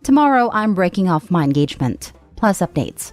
Tomorrow, I'm breaking off my engagement. Plus updates.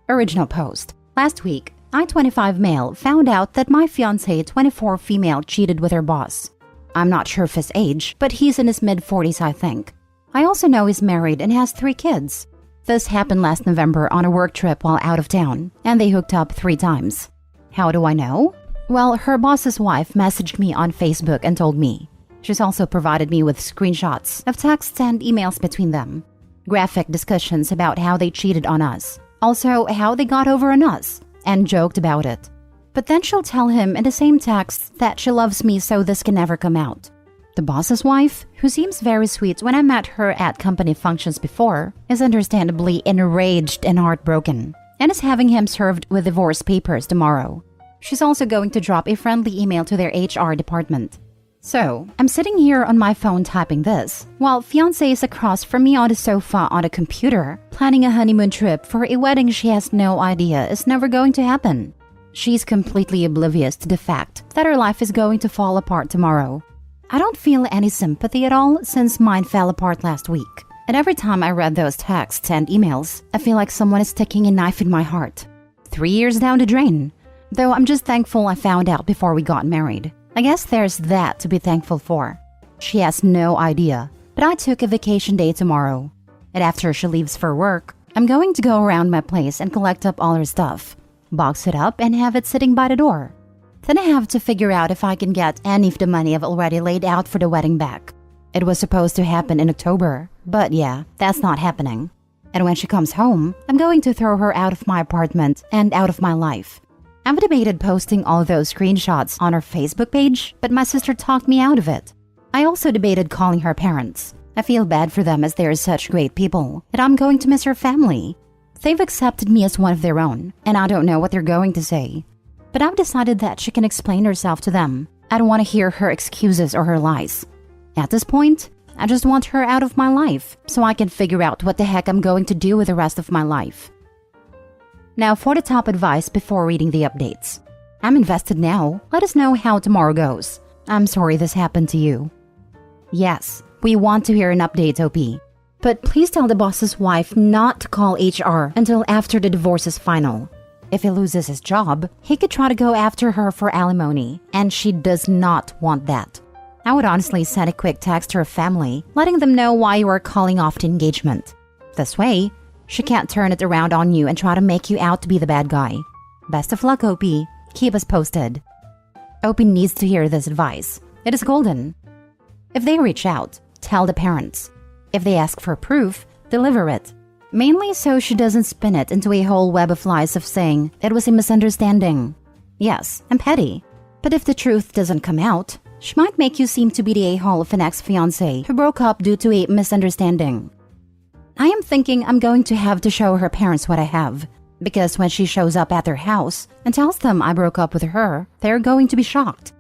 Original post. Last week, I, 25 male, found out that my fiancé, 24 female, cheated with her boss. I'm not sure of his age, but he's in his mid-40s, I think. I also know he's married and has 3 kids. This happened last November on a work trip while out of town, and they hooked up 3 times. How do I know? Well, her boss's wife messaged me on Facebook and told me. She's also provided me with screenshots of texts and emails between them. Graphic discussions about how they cheated on us. Also, how they got over on us, and joked about it. But then she'll tell him in the same text that she loves me so this can never come out. The boss's wife, who seems very sweet when I met her at company functions before, is understandably enraged and heartbroken, and is having him served with divorce papers tomorrow. She's also going to drop a friendly email to their HR department. So, I'm sitting here on my phone typing this, while fiancé is across from me on the sofa on a computer, planning a honeymoon trip for a wedding she has no idea is never going to happen. She's completely oblivious to the fact that her life is going to fall apart tomorrow. I don't feel any sympathy at all since mine fell apart last week. And every time I read those texts and emails, I feel like someone is sticking a knife in my heart. 3 years down the drain. Though I'm just thankful I found out before we got married. I guess there's that to be thankful for. She has no idea, but I took a vacation day tomorrow. And after she leaves for work, I'm going to go around my place and collect up all her stuff, box it up and have it sitting by the door. Then I have to figure out if I can get any of the money I've already laid out for the wedding back. It was supposed to happen in October, but yeah, that's not happening. And when she comes home, I'm going to throw her out of my apartment and out of my life. I've debated posting all those screenshots on her Facebook page, but my sister talked me out of it. I also debated calling her parents. I feel bad for them as they are such great people, and I'm going to miss her family. They've accepted me as one of their own, and I don't know what they're going to say. But I've decided that she can explain herself to them. I don't want to hear her excuses or her lies. At this point, I just want her out of my life, so I can figure out what the heck I'm going to do with the rest of my life. Now for the top advice before reading the updates. I'm invested now. Let us know how tomorrow goes. I'm sorry this happened to you. Yes, we want to hear an update, OP. But please tell the boss's wife not to call HR until after the divorce is final. If he loses his job, he could try to go after her for alimony, and she does not want that. I would honestly send a quick text to her family, letting them know why you are calling off the engagement. This way, she can't turn it around on you and try to make you out to be the bad guy. Best of luck, OP. Keep us posted. OP needs to hear this advice. It is golden. If they reach out, tell the parents. If they ask for proof, deliver it. Mainly so she doesn't spin it into a whole web of lies of saying it was a misunderstanding. Yes, I'm petty. But if the truth doesn't come out, she might make you seem to be the a-hole of an ex-fiancé who broke up due to a misunderstanding. I am thinking I'm going to have to show her parents what I have, because when she shows up at their house and tells them I broke up with her, they're going to be shocked.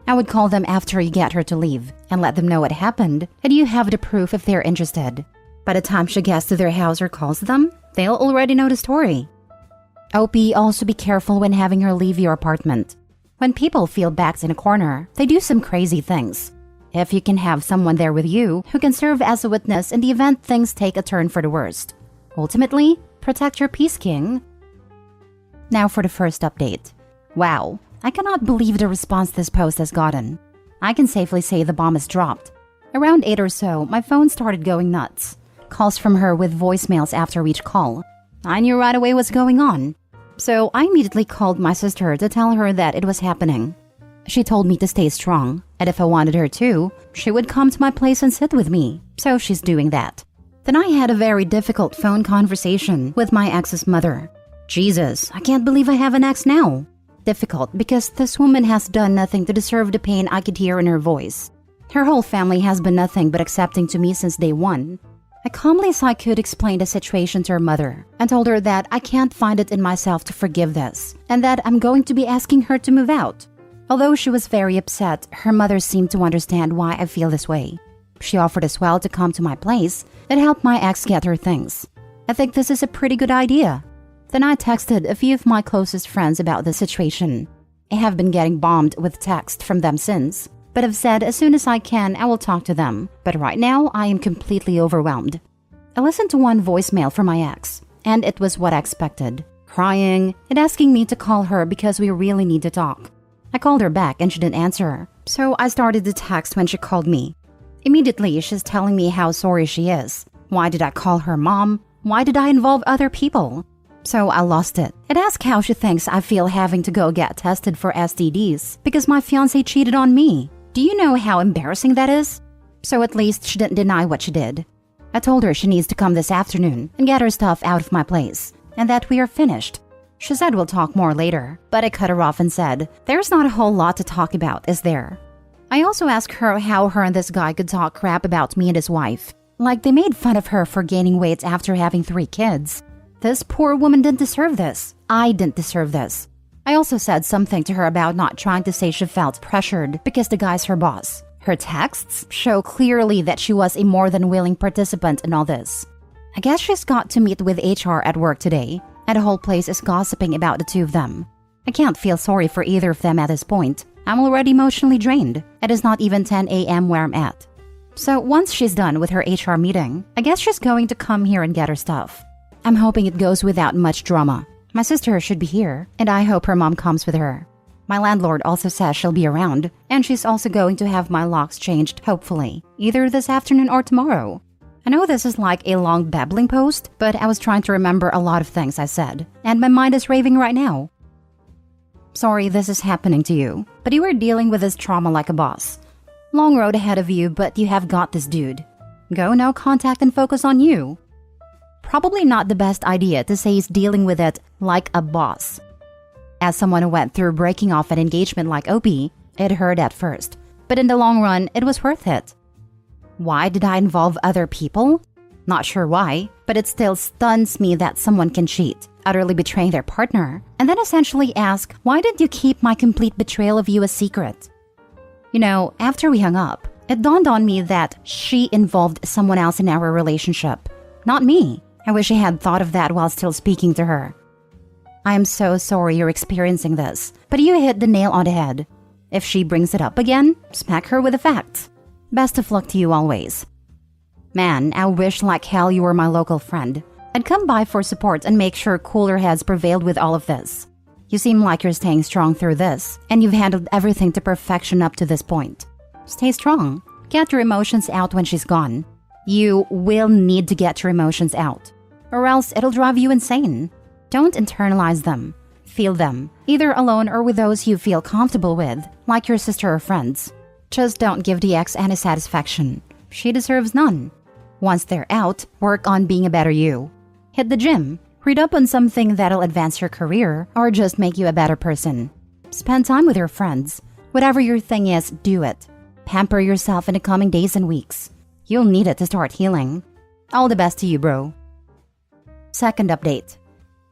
I would call them after you get her to leave and let them know what happened, and you have the proof if they're interested. By the time she gets to their house or calls them, they'll already know the story. OP, also be careful when having her leave your apartment. When people feel backed in a corner, they do some crazy things. If you can have someone there with you who can serve as a witness in the event things take a turn for the worst. Ultimately, protect your peace, King. Now for the first update. Wow, I cannot believe the response this post has gotten. I can safely say the bomb is dropped. Around 8 or so, my phone started going nuts. Calls from her with voicemails after each call. I knew right away what's going on. So I immediately called my sister to tell her that it was happening. She told me to stay strong, and if I wanted her to, she would come to my place and sit with me. So she's doing that. Then I had a very difficult phone conversation with my ex's mother. Jesus, I can't believe I have an ex now. Difficult because this woman has done nothing to deserve the pain I could hear in her voice. Her whole family has been nothing but accepting to me since day one. I calmly as I could explained the situation to her mother and told her that I can't find it in myself to forgive this and that I'm going to be asking her to move out. Although she was very upset, her mother seemed to understand why I feel this way. She offered as well to come to my place and help my ex get her things. I think this is a pretty good idea. Then I texted a few of my closest friends about the situation. I have been getting bombed with text from them since. but have said as soon as I can, I will talk to them. But right now, I am completely overwhelmed. I listened to one voicemail from my ex, and it was what I expected. Crying and asking me to call her because we really need to talk. I called her back and she didn't answer, so I started to text when she called me. Immediately, she's telling me how sorry she is. Why did I call her mom? Why did I involve other people? So I lost it. It asked how she thinks I feel having to go get tested for STDs because my fiancé cheated on me. Do you know how embarrassing that is? So at least she didn't deny what she did. I told her she needs to come this afternoon and get her stuff out of my place, and that we are finished. She said we'll talk more later, but I cut her off and said, there's not a whole lot to talk about, is there? I also asked her how her and this guy could talk crap about me and his wife. Like they made fun of her for gaining weight after having 3 kids. This poor woman didn't deserve this. I didn't deserve this. I also said something to her about not trying to say she felt pressured because the guy's her boss. Her texts show clearly that she was a more than willing participant in all this. I guess she's got to meet with HR at work today, and the whole place is gossiping about the two of them. I can't feel sorry for either of them at this point. I'm already emotionally drained. It is not even 10 a.m. where I'm at. So once she's done with her HR meeting, I guess she's going to come here and get her stuff. I'm hoping it goes without much drama. My sister should be here, and I hope her mom comes with her. My landlord also says she'll be around, and she's also going to have my locks changed, hopefully, either this afternoon or tomorrow. I know this is like a long babbling post, but I was trying to remember a lot of things I said, and my mind is raving right now. Sorry this is happening to you, but you are dealing with this trauma like a boss. Long road ahead of you, but you have got this, dude. Go now, contact and focus on you. Probably not the best idea to say he's dealing with it like a boss. As someone who went through breaking off an engagement like OP, it hurt at first, but in the long run, it was worth it. Why did I involve other people? Not sure why, but it still stuns me that someone can cheat, utterly betraying their partner, and then essentially ask, why did you keep my complete betrayal of you a secret? You know, after we hung up, it dawned on me that she involved someone else in our relationship, not me. I wish I had thought of that while still speaking to her. I am so sorry you're experiencing this, but you hit the nail on the head. If she brings it up again, smack her with the facts. Best of luck to you always. Man, I wish like hell you were my local friend. I'd come by for support and make sure cooler heads prevailed with all of this. You seem like you're staying strong through this, and you've handled everything to perfection up to this point. Stay strong. Get your emotions out when she's gone. You will need to get your emotions out, or else it'll drive you insane. Don't internalize them. Feel them, either alone or with those you feel comfortable with, like your sister or friends. Just don't give the ex any satisfaction. She deserves none. Once they're out, work on being a better you. Hit the gym, read up on something that'll advance your career, or just make you a better person. Spend time with your friends. Whatever your thing is, do it. Pamper yourself in the coming days and weeks. You'll need it to start healing. All the best to you, bro. Second update.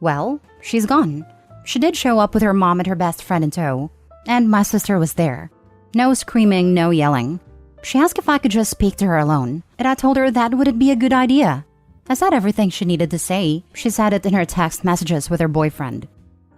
Well, she's gone. She did show up with her mom and her best friend in tow, and my sister was there. No screaming, no yelling. She asked if I could just speak to her alone, and I told her that wouldn't be a good idea. I said everything she needed to say. She said it in her text messages with her boyfriend.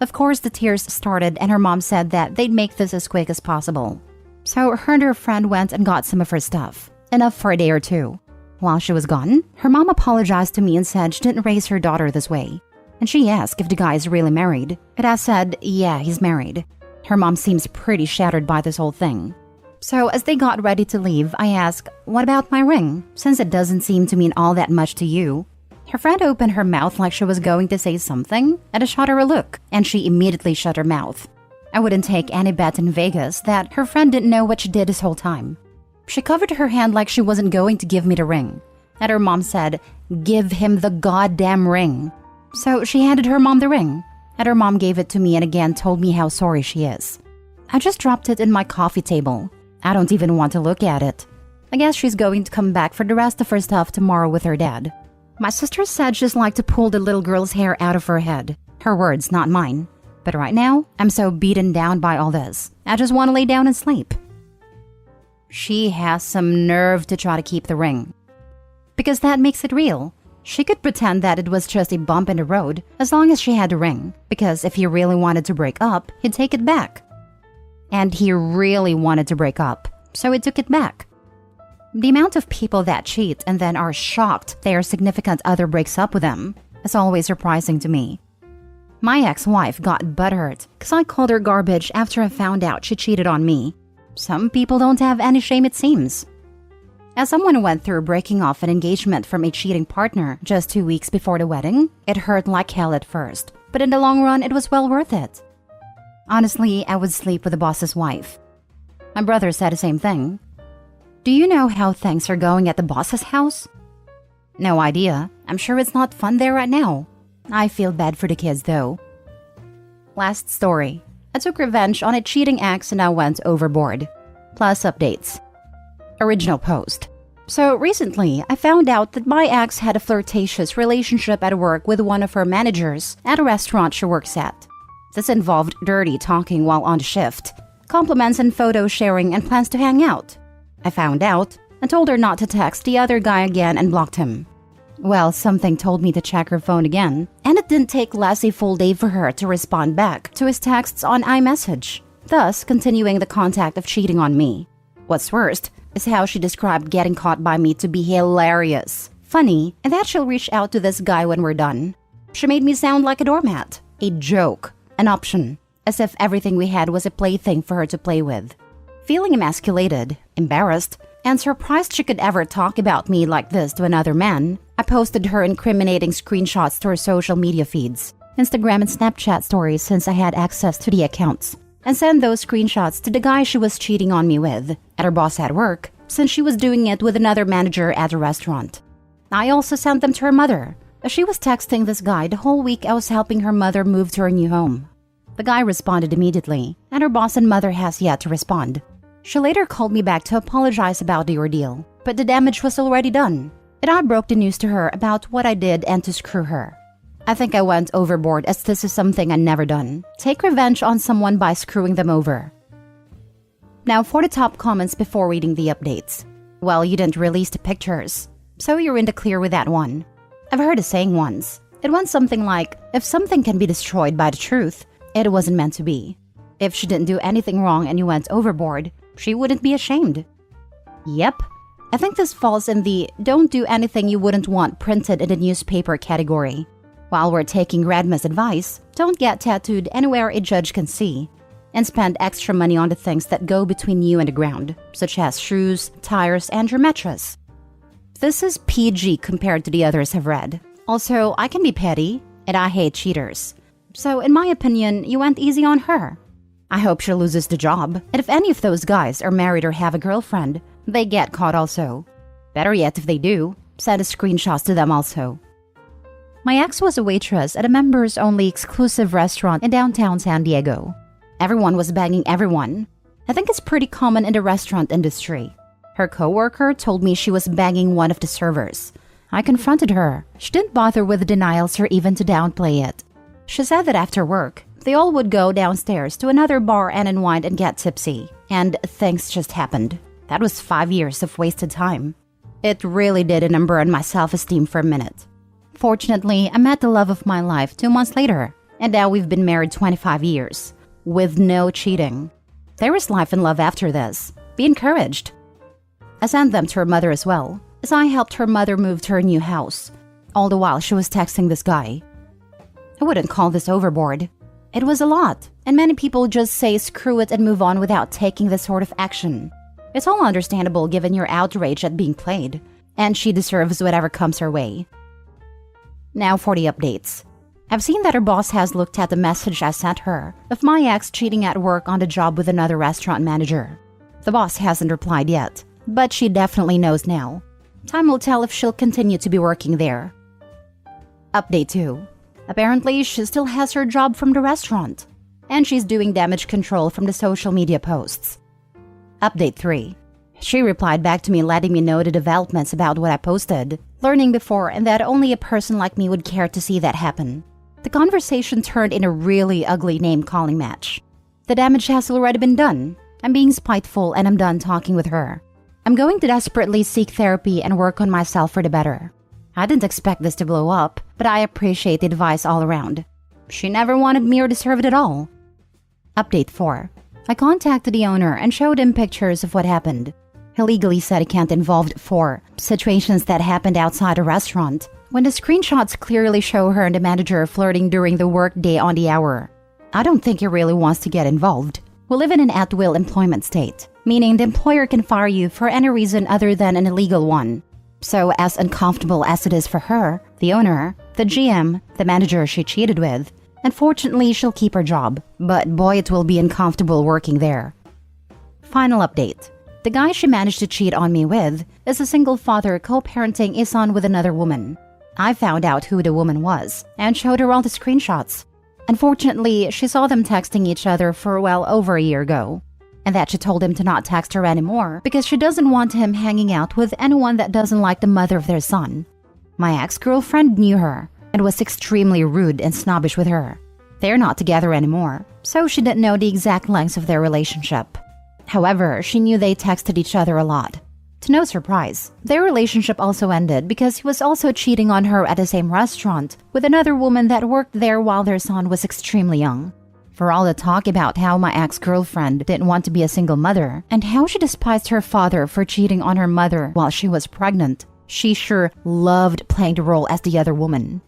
Of course, the tears started, and her mom said that they'd make this as quick as possible. So her and her friend went and got some of her stuff, enough for a day or two. While she was gone, her mom apologized to me and said she didn't raise her daughter this way. And she asked if the guy is really married, and I said, yeah, he's married. Her mom seems pretty shattered by this whole thing. So as they got ready to leave, I asked, what about my ring, since it doesn't seem to mean all that much to you? Her friend opened her mouth like she was going to say something, and I shot her a look, and she immediately shut her mouth. I wouldn't take any bet in Vegas that her friend didn't know what she did this whole time. She covered her hand like she wasn't going to give me the ring, and her mom said, give him the goddamn ring. So she handed her mom the ring, and her mom gave it to me and again told me how sorry she is. I just dropped it in my coffee table. I don't even want to look at it. I guess she's going to come back for the rest of her stuff tomorrow with her dad. My sister said she'd like to pull the little girl's hair out of her head. Her words, not mine. But right now, I'm so beaten down by all this. I just want to lay down and sleep. She has some nerve to try to keep the ring. Because that makes it real. She could pretend that it was just a bump in the road as long as she had the ring. Because if he really wanted to break up, he'd take it back. And he really wanted to break up. so it took it back. The amount of people that cheat and then are shocked their significant other breaks up with them is always surprising to me. My ex-wife got butthurt because I called her garbage after I found out she cheated on me. Some people don't have any shame, it seems. As someone who went through breaking off an engagement from a cheating partner just 2 weeks before the wedding, it hurt like hell at first, but in the long run, it was well worth it. Honestly, I would sleep with the boss's wife. My brother said the same thing. Do you know how things are going at the boss's house? No idea. I'm sure it's not fun there right now. I feel bad for the kids though. Last story. I took revenge on a cheating ex and I went overboard. Plus updates. Original post. So recently, I found out that my ex had a flirtatious relationship at work with one of her managers at a restaurant she works at. This involved dirty talking while on shift, compliments and photo sharing, and plans to hang out. I found out and told her not to text the other guy again and blocked him. Well, something told me to check her phone again, and it didn't take less a full day for her to respond back to his texts on iMessage, thus continuing the contact of cheating on me. What's worst is how she described getting caught by me to be hilarious, funny, and that she'll reach out to this guy when we're done. She made me sound like a doormat, a joke, an option, as if everything we had was a plaything for her to play with. Feeling emasculated, embarrassed, and surprised she could ever talk about me like this to another man, I posted her incriminating screenshots to her social media feeds, Instagram and Snapchat stories since I had access to the accounts, and sent those screenshots to the guy she was cheating on me with, at her boss at work, since she was doing it with another manager at a restaurant. I also sent them to her mother, as she was texting this guy the whole week I was helping her mother move to her new home. The guy responded immediately, and her boss and mother has yet to respond. She later called me back to apologize about the ordeal, but the damage was already done, and I broke the news to her about what I did and to screw her. I think I went overboard as this is something I've never done. Take revenge on someone by screwing them over. Now for the top comments before reading the updates. Well, you didn't release the pictures, so you're in the clear with that one. I've heard a saying once. It went something like, if something can be destroyed by the truth, it wasn't meant to be. If she didn't do anything wrong and you went overboard, she wouldn't be ashamed. Yep. I think this falls in the don't do anything you wouldn't want printed in the newspaper category. While we're taking Radma's advice, don't get tattooed anywhere a judge can see. And spend extra money on the things that go between you and the ground, such as shoes, tires, and your mattress. This is PG compared to the others I've read. Also, I can be petty, and I hate cheaters. So in my opinion, you went easy on her. I hope she loses the job, and if any of those guys are married or have a girlfriend, they get caught also. Better yet, if they do, send a screenshots to them also. My ex was a waitress at a members-only exclusive restaurant in downtown San Diego. Everyone was banging everyone. I think it's pretty common in the restaurant industry. Her coworker told me she was banging one of the servers. I confronted her. She didn't bother with the denials or even to downplay it. She said that after work, they all would go downstairs to another bar and unwind and get tipsy. And things just happened. That was 5 years of wasted time. It really did a number on my self-esteem for a minute. Fortunately, I met the love of my life 2 months later, and now we've been married 25 years, with no cheating. There is life and love after this. Be encouraged. I sent them to her mother as well, as I helped her mother move to her new house. All the while she was texting this guy. I wouldn't call this overboard. It was a lot, and many people just say screw it and move on without taking this sort of action. It's all understandable given your outrage at being played, and she deserves whatever comes her way. Now for the updates. I've seen that her boss has looked at the message I sent her of my ex cheating at work on the job with another restaurant manager. The boss hasn't replied yet, but she definitely knows now. Time will tell if she'll continue to be working there. Update 2. Apparently, she still has her job from the restaurant, and she's doing damage control from the social media posts. Update 3. She replied back to me letting me know the developments about what I posted, learning before and that only a person like me would care to see that happen. The conversation turned in a really ugly name-calling match. The damage has already been done. I'm being spiteful and I'm done talking with her. I'm going to desperately seek therapy and work on myself for the better. I didn't expect this to blow up, but I appreciate the advice all around. She never wanted me or deserved it all. Update 4. I contacted the owner and showed him pictures of what happened. He legally said he can't involve 4 situations that happened outside a restaurant, when the screenshots clearly show her and the manager flirting during the workday on the hour. I don't think he really wants to get involved. We live in an at-will employment state, meaning the employer can fire you for any reason other than an illegal one. So as uncomfortable as it is for her, the owner, the GM, the manager she cheated with, unfortunately she'll keep her job, but boy it will be uncomfortable working there. Final update. The guy she managed to cheat on me with is a single father co-parenting a son with another woman. I found out who the woman was and showed her all the screenshots. Unfortunately, she saw them texting each other for well over a year ago, and that she told him to not text her anymore because she doesn't want him hanging out with anyone that doesn't like the mother of their son. My ex-girlfriend knew her and was extremely rude and snobbish with her. They're not together anymore, so she didn't know the exact lengths of their relationship. However, she knew they texted each other a lot. To no surprise, their relationship also ended because he was also cheating on her at the same restaurant with another woman that worked there while their son was extremely young. For all the talk about how my ex-girlfriend didn't want to be a single mother and how she despised her father for cheating on her mother while she was pregnant, she sure loved playing the role as the other woman.